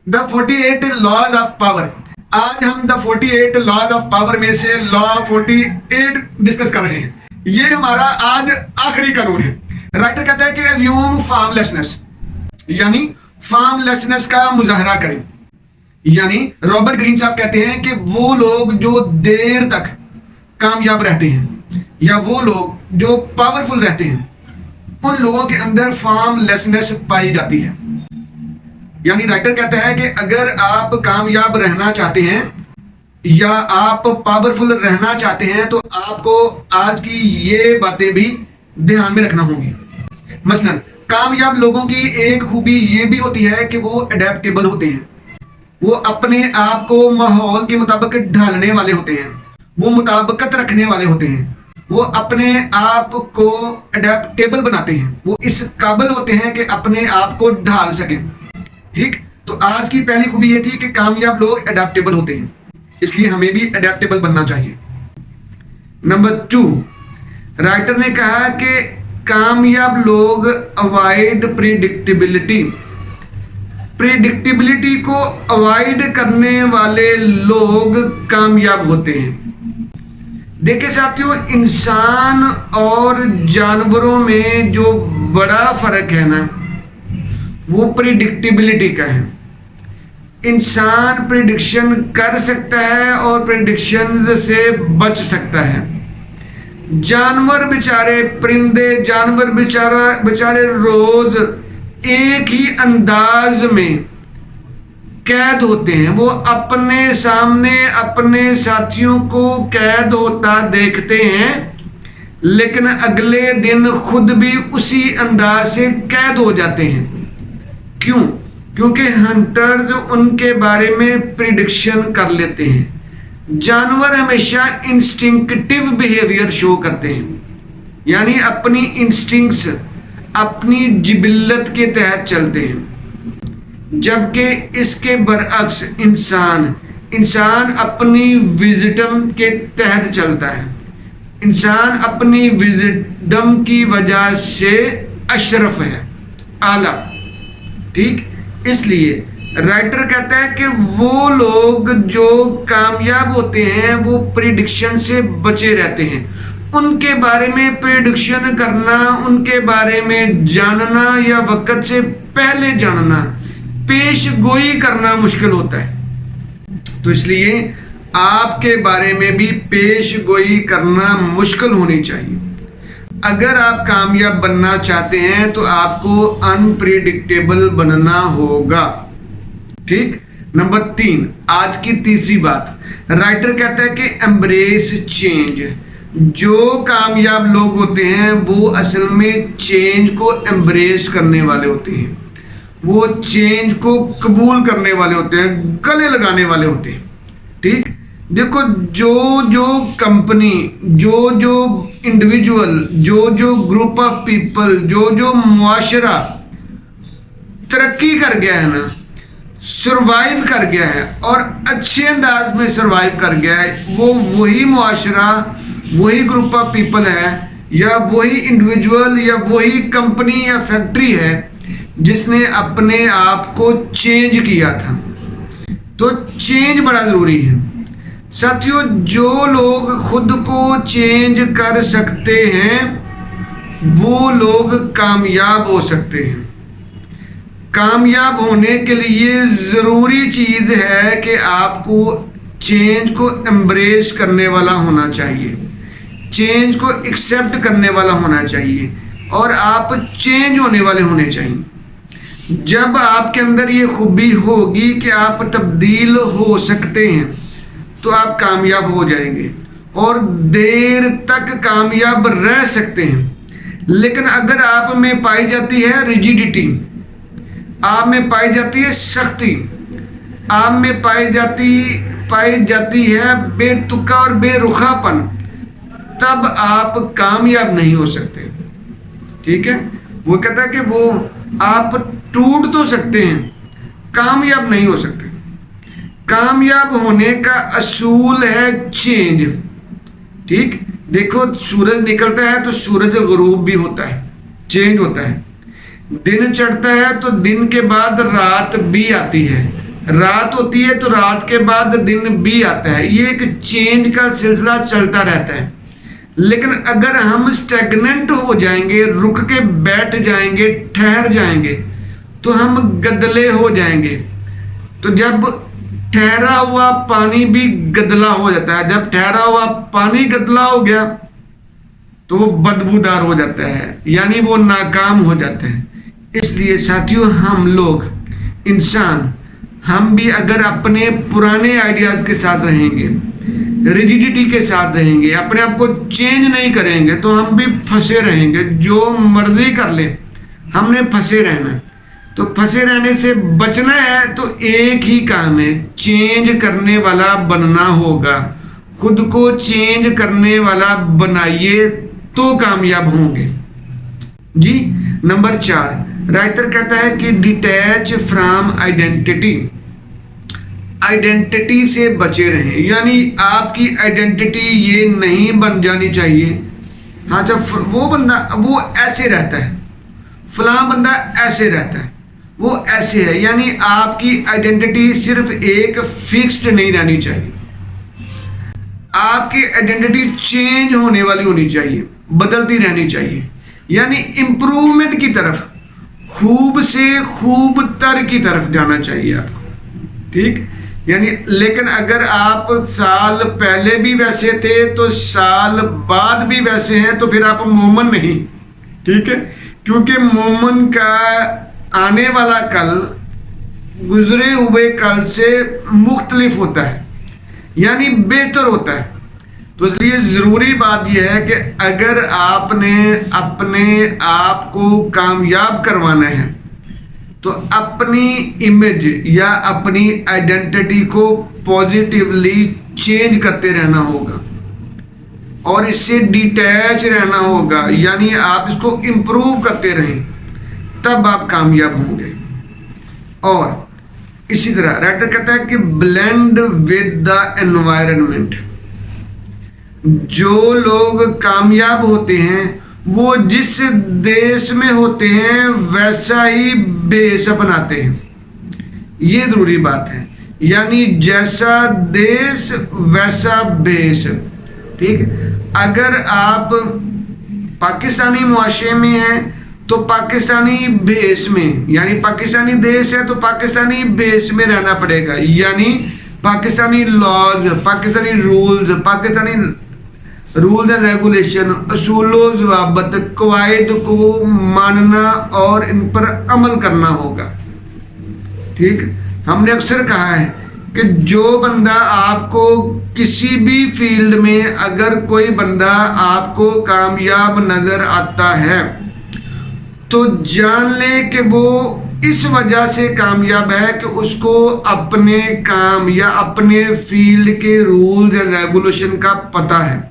The 48 laws of power. आज हम the 48 laws of power में से लॉ 48 डिस्कस कर रहे हैं। ये हमारा आज आखिरी कानून है। राइटर कहता है कि अज्यूम फार्मलेसनेस, यानी फार्मलेसनेस का मुजाहरा करें। यानी रॉबर्ट ग्रीन साहब कहते हैं कि वो लोग जो देर तक कामयाब रहते हैं या वो लोग जो पावरफुल रहते हैं, उन लोगों के अंदर फार्मलेसनेस पाई जाती है। यानी राइटर कहता है कि अगर आप कामयाब रहना चाहते हैं या आप पावरफुल रहना चाहते हैं तो आपको आज की ये बातें भी ध्यान में रखना होंगी। मसलन कामयाब लोगों की एक खूबी ये भी होती है कि वो अडेप्टेबल होते हैं। वो अपने आप को माहौल के मुताबिक ढालने वाले होते हैं, वो मुताबिकत रखने वाले होते हैं, वो अपने आप को अडेप्टेबल बनाते हैं, वो इस काबिल होते हैं कि अपने आप को ढाल सकें। ठीक, तो आज की पहली खूबी ये थी कि कामयाब लोग अडेप्टेबल होते हैं, इसलिए हमें भी अडेप्टेबल बनना चाहिए। नंबर 2, राइटर ने कहा कि कामयाब लोग अवॉइड प्रिडिक्टेबिलिटी। प्रिडिक्टेबिलिटी को अवॉइड करने वाले लोग कामयाब होते हैं। देखिए साथियों, इंसान और जानवरों में जो बड़ा फर्क है ना, वो प्रिडिक्टेबिलिटी का है। इंसान प्रिडिक्शन कर सकता है और प्रिडिक्शन से बच सकता है। जानवर बेचारे, परिंदे जानवर बेचारे रोज एक ही अंदाज में कैद होते हैं। वो अपने सामने अपने साथियों को कैद होता देखते हैं, लेकिन अगले दिन खुद भी उसी अंदाज से कैद हो जाते हैं। क्यों? क्योंकि हंटर्स उनके बारे में प्रिडिक्शन कर लेते हैं। जानवर हमेशा इंस्टिंक्टिव बिहेवियर शो करते हैं, यानी अपनी इंस्टिंक्ट्स, अपनी जिबिल्लत के तहत चलते हैं, जबकि इसके बरअक्स इंसान अपनी विजडम के तहत चलता है। इंसान अपनी विजडम की वजह से अशरफ है, आला। ठीक, इसलिए राइटर कहता है कि वो लोग जो कामयाब होते हैं वो प्रिडिक्शन से बचे रहते हैं। उनके बारे में प्रिडिक्शन करना, उनके बारे में जानना या वक्त से पहले जानना, पेश गोई करना मुश्किल होता है। तो इसलिए आपके बारे में भी पेश गोई करना मुश्किल होनी चाहिए। अगर आप कामयाब बनना चाहते हैं तो आपको अनप्रिडिक्टेबल बनना होगा। ठीक, नंबर 3, आज की तीसरी बात, राइटर कहता है कि एम्ब्रेस चेंज। जो कामयाब लोग होते हैं वो असल में चेंज को एम्ब्रेस करने वाले होते हैं, वो चेंज को कबूल करने वाले होते हैं, गले लगाने वाले होते हैं। ठीक, देखो, जो कंपनी, जो इंडिविजुअल, जो ग्रुप ऑफ पीपल, जो मुआशरा तरक्की कर गया है ना, सरवाइव कर गया है और अच्छे अंदाज में सरवाइव कर गया है, वो वही मुआशरा, वही ग्रुप ऑफ पीपल है या वही इंडिविजुअल या वही कंपनी या फैक्ट्री है जिसने अपने आप को चेंज किया था। तो चेंज बड़ा ज़रूरी है साथियों। जो लोग खुद को चेंज कर सकते हैं वो लोग कामयाब हो सकते हैं। कामयाब होने के लिए ज़रूरी चीज़ है कि आपको चेंज को एम्ब्रेस करने वाला होना चाहिए, चेंज को एक्सेप्ट करने वाला होना चाहिए और आप चेंज होने वाले होने चाहिए। जब आपके अंदर ये खूबी होगी कि आप तब्दील हो सकते हैं तो आप कामयाब हो जाएंगे और देर तक कामयाब रह सकते हैं। लेकिन अगर आप में पाई जाती है रिजिडिटी, आप में पाई जाती है सख्ती, आप में पाई जाती है बेतुका और बेरुखापन, तब आप कामयाब नहीं हो सकते। ठीक है, वो कहता है कि वो आप टूट तो सकते हैं, कामयाब नहीं हो सकते। कामयाब होने का असूल है चेंज। ठीक, देखो, सूरज निकलता है तो सूरज गुरूब भी होता है, चेंज होता है। दिन चढ़ता है तो दिन के बाद रात भी आती है, रात होती है तो रात के बाद दिन भी आता है, ये एक चेंज का सिलसिला चलता रहता है। लेकिन अगर हम स्टेगनेंट हो जाएंगे, रुक के बैठ जाएंगे, ठहर जाएंगे, तो हम गदले हो जाएंगे। तो जब ठहरा हुआ पानी भी गदला हो जाता है, जब ठहरा हुआ पानी गदला हो गया तो वो बदबूदार हो जाता है, यानी वो नाकाम हो जाता है। इसलिए साथियों, हम लोग इंसान, हम भी अगर अपने पुराने आइडियाज के साथ रहेंगे, रिजिडिटी के साथ रहेंगे, अपने आप को चेंज नहीं करेंगे, तो हम भी फंसे रहेंगे। जो मर्जी कर ले, हमने फंसे रहना है। तो फंसे रहने से बचना है तो एक ही काम है, चेंज करने वाला बनना होगा। खुद को चेंज करने वाला बनाइए तो कामयाब होंगे जी। नंबर 4, राइटर कहता है कि डिटैच फ्रॉम आइडेंटिटी, आइडेंटिटी से बचे रहें, यानी आपकी आइडेंटिटी ये नहीं बन जानी चाहिए। हाँ, जब वो बंदा वो ऐसे रहता है, फलां बंदा ऐसे रहता है, वो ऐसे है, यानी आपकी आइडेंटिटी सिर्फ एक फिक्स्ड नहीं रहनी चाहिए। आपकी आइडेंटिटी चेंज होने वाली होनी चाहिए, बदलती रहनी चाहिए, यानी इंप्रूवमेंट की तरफ, खूब से खूब तर की तरफ जाना चाहिए आपको, ठीक। यानी लेकिन अगर आप साल पहले भी वैसे थे तो साल बाद भी वैसे हैं, तो फिर आप मोमन नहीं, ठीक है। क्योंकि मोमन का आने वाला कल गुजरे हुए कल से मुख्तलिफ होता है, यानी बेहतर होता है। तो इसलिए ज़रूरी बात यह है कि अगर आपने अपने आप को कामयाब करवाना है तो अपनी इमेज या अपनी आइडेंटिटी को पॉजिटिवली चेंज करते रहना होगा और इससे डिटैच रहना होगा, यानी आप इसको इम्प्रूव करते रहें, तब आप कामयाब होंगे। और इसी तरह राइटर कहता है कि ब्लेंड विद द एनवायरनमेंट। जो लोग कामयाब होते हैं वो जिस देश में होते हैं वैसा ही भेष अपनाते हैं, ये ज़रूरी बात है। यानी जैसा देश वैसा भेष, ठीक। अगर आप पाकिस्तानी मुआशरे में हैं तो पाकिस्तानी भेष में, यानी पाकिस्तानी देश है तो पाकिस्तानी भेष में रहना पड़ेगा, यानी Pakistani laws, Pakistani rules, Pakistani rules and regulation, असूलों ज़वाबत, कवायद को मानना और इन पर अमल करना होगा, ठीक। हमने अक्सर कहा है कि जो बंदा आपको किसी भी फील्ड में, अगर कोई बंदा आपको कामयाब नज़र आता है तो जान लें कि वो इस वजह से कामयाब है कि उसको अपने काम या अपने फील्ड के रूल्स एंड रेगुलेशन का पता है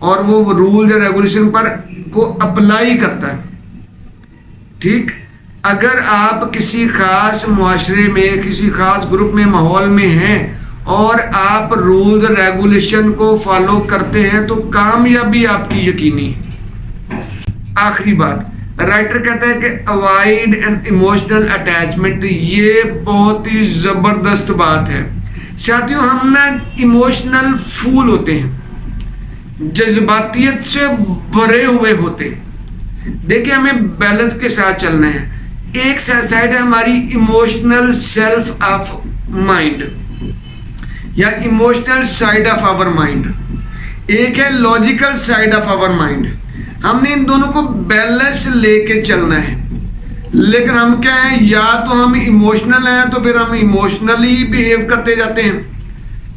और वो रूल्स एंड रेगुलेशन पर को अप्लाई करता है, ठीक। अगर आप किसी खास मुआशरे में, किसी खास ग्रुप में, माहौल में हैं और आप रूल्स रेगुलेशन को फॉलो करते हैं तो कामयाबी आपकी यकीनी है। आखिरी बात, राइटर कहता है कि अवॉइड एन इमोशनल अटैचमेंट। ये बहुत ही ज़बरदस्त बात है साथियों। हम ना इमोशनल फूल होते हैं, जज्बातियत से भरे हुए होते हैं। देखिए, हमें बैलेंस के साथ चलना है। एक साइड है हमारी इमोशनल सेल्फ ऑफ माइंड या emotional side of our mind, एक है logical side of our mind. हमने इन दोनों को बैलेंस लेके चलना है। लेकिन हम क्या है, या तो हम इमोशनल हैं तो फिर हम इमोशनली बिहेव करते जाते हैं,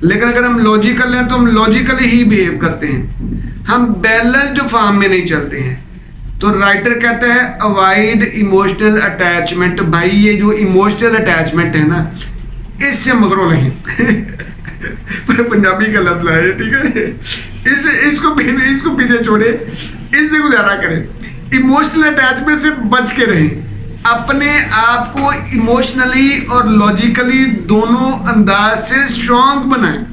लेकिन अगर हम लॉजिकल हैं तो हम लॉजिकली ही बिहेव करते हैं। हम बैलेंस्ड फॉर्म में नहीं चलते हैं। तो राइटर कहता है अवॉइड इमोशनल अटैचमेंट। भाई, ये जो इमोशनल अटैचमेंट है ना, इससे मगरो नहीं पंजाबी का लफ्ज है, ठीक है। इसको पीछे छोड़े, इससे गुजारा करें। इमोशनल अटैचमेंट से बच के रहें। अपने आप को इमोशनली और लॉजिकली दोनों अंदाज से स्ट्रॉन्ग बनाएं।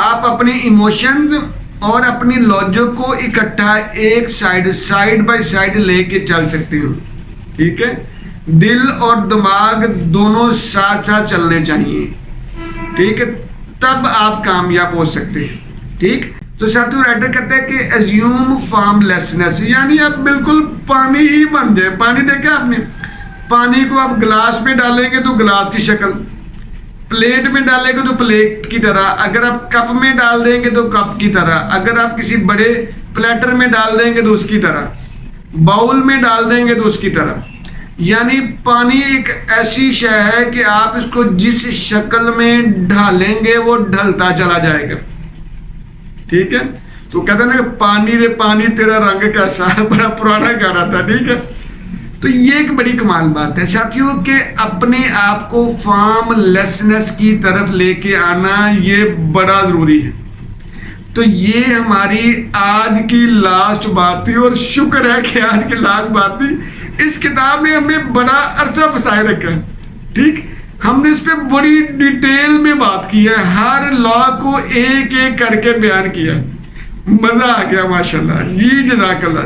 आप अपने इमोशंस और अपनी लॉजिक को इकट्ठा एक साइड बाय साइड लेके चल सकते हो, ठीक है। दिल और दिमाग दोनों साथ साथ चलने चाहिए, ठीक है, तब आप कामयाब हो सकते हैं। ठीक, तो साथियों राइटर कहते हैं कि एज्यूम फॉर्मलेसनेस, यानी आप बिल्कुल पानी ही बन जाए। पानी देखा आपने, पानी को आप गिलास में डालेंगे तो गिलास की शक्ल, प्लेट में डालेंगे तो प्लेट की तरह, अगर आप कप में डाल देंगे तो कप की तरह, अगर आप किसी बड़े प्लेटर में डाल देंगे तो उसकी तरह, बाउल में डाल देंगे तो उसकी तरह। यानी पानी एक ऐसी शय है कि आप इसको जिस शक्ल में ढालेंगे वो ढलता चला जाएगा। ठीक है, तो कहते हैं ना कि पानी रे पानी तेरा रंग कैसा है, बड़ा पुराना गाना था। ठीक है, तो ये एक बड़ी कमाल बात है साथियों कि अपने आप को फॉर्मलेसनेस की तरफ लेके आना ये बड़ा जरूरी है। तो ये हमारी आज की लास्ट बात थी, और शुक्र है कि आज की लास्ट बात थी। इस किताब ने हमें बड़ा अरसा फंसाए रखा है। ठीक, हमने इस पर बड़ी डिटेल में बात की है, हर लॉ को एक एक करके बयान किया। मजा आ गया माशाल्लाह जी, जज़ाकल्लाह।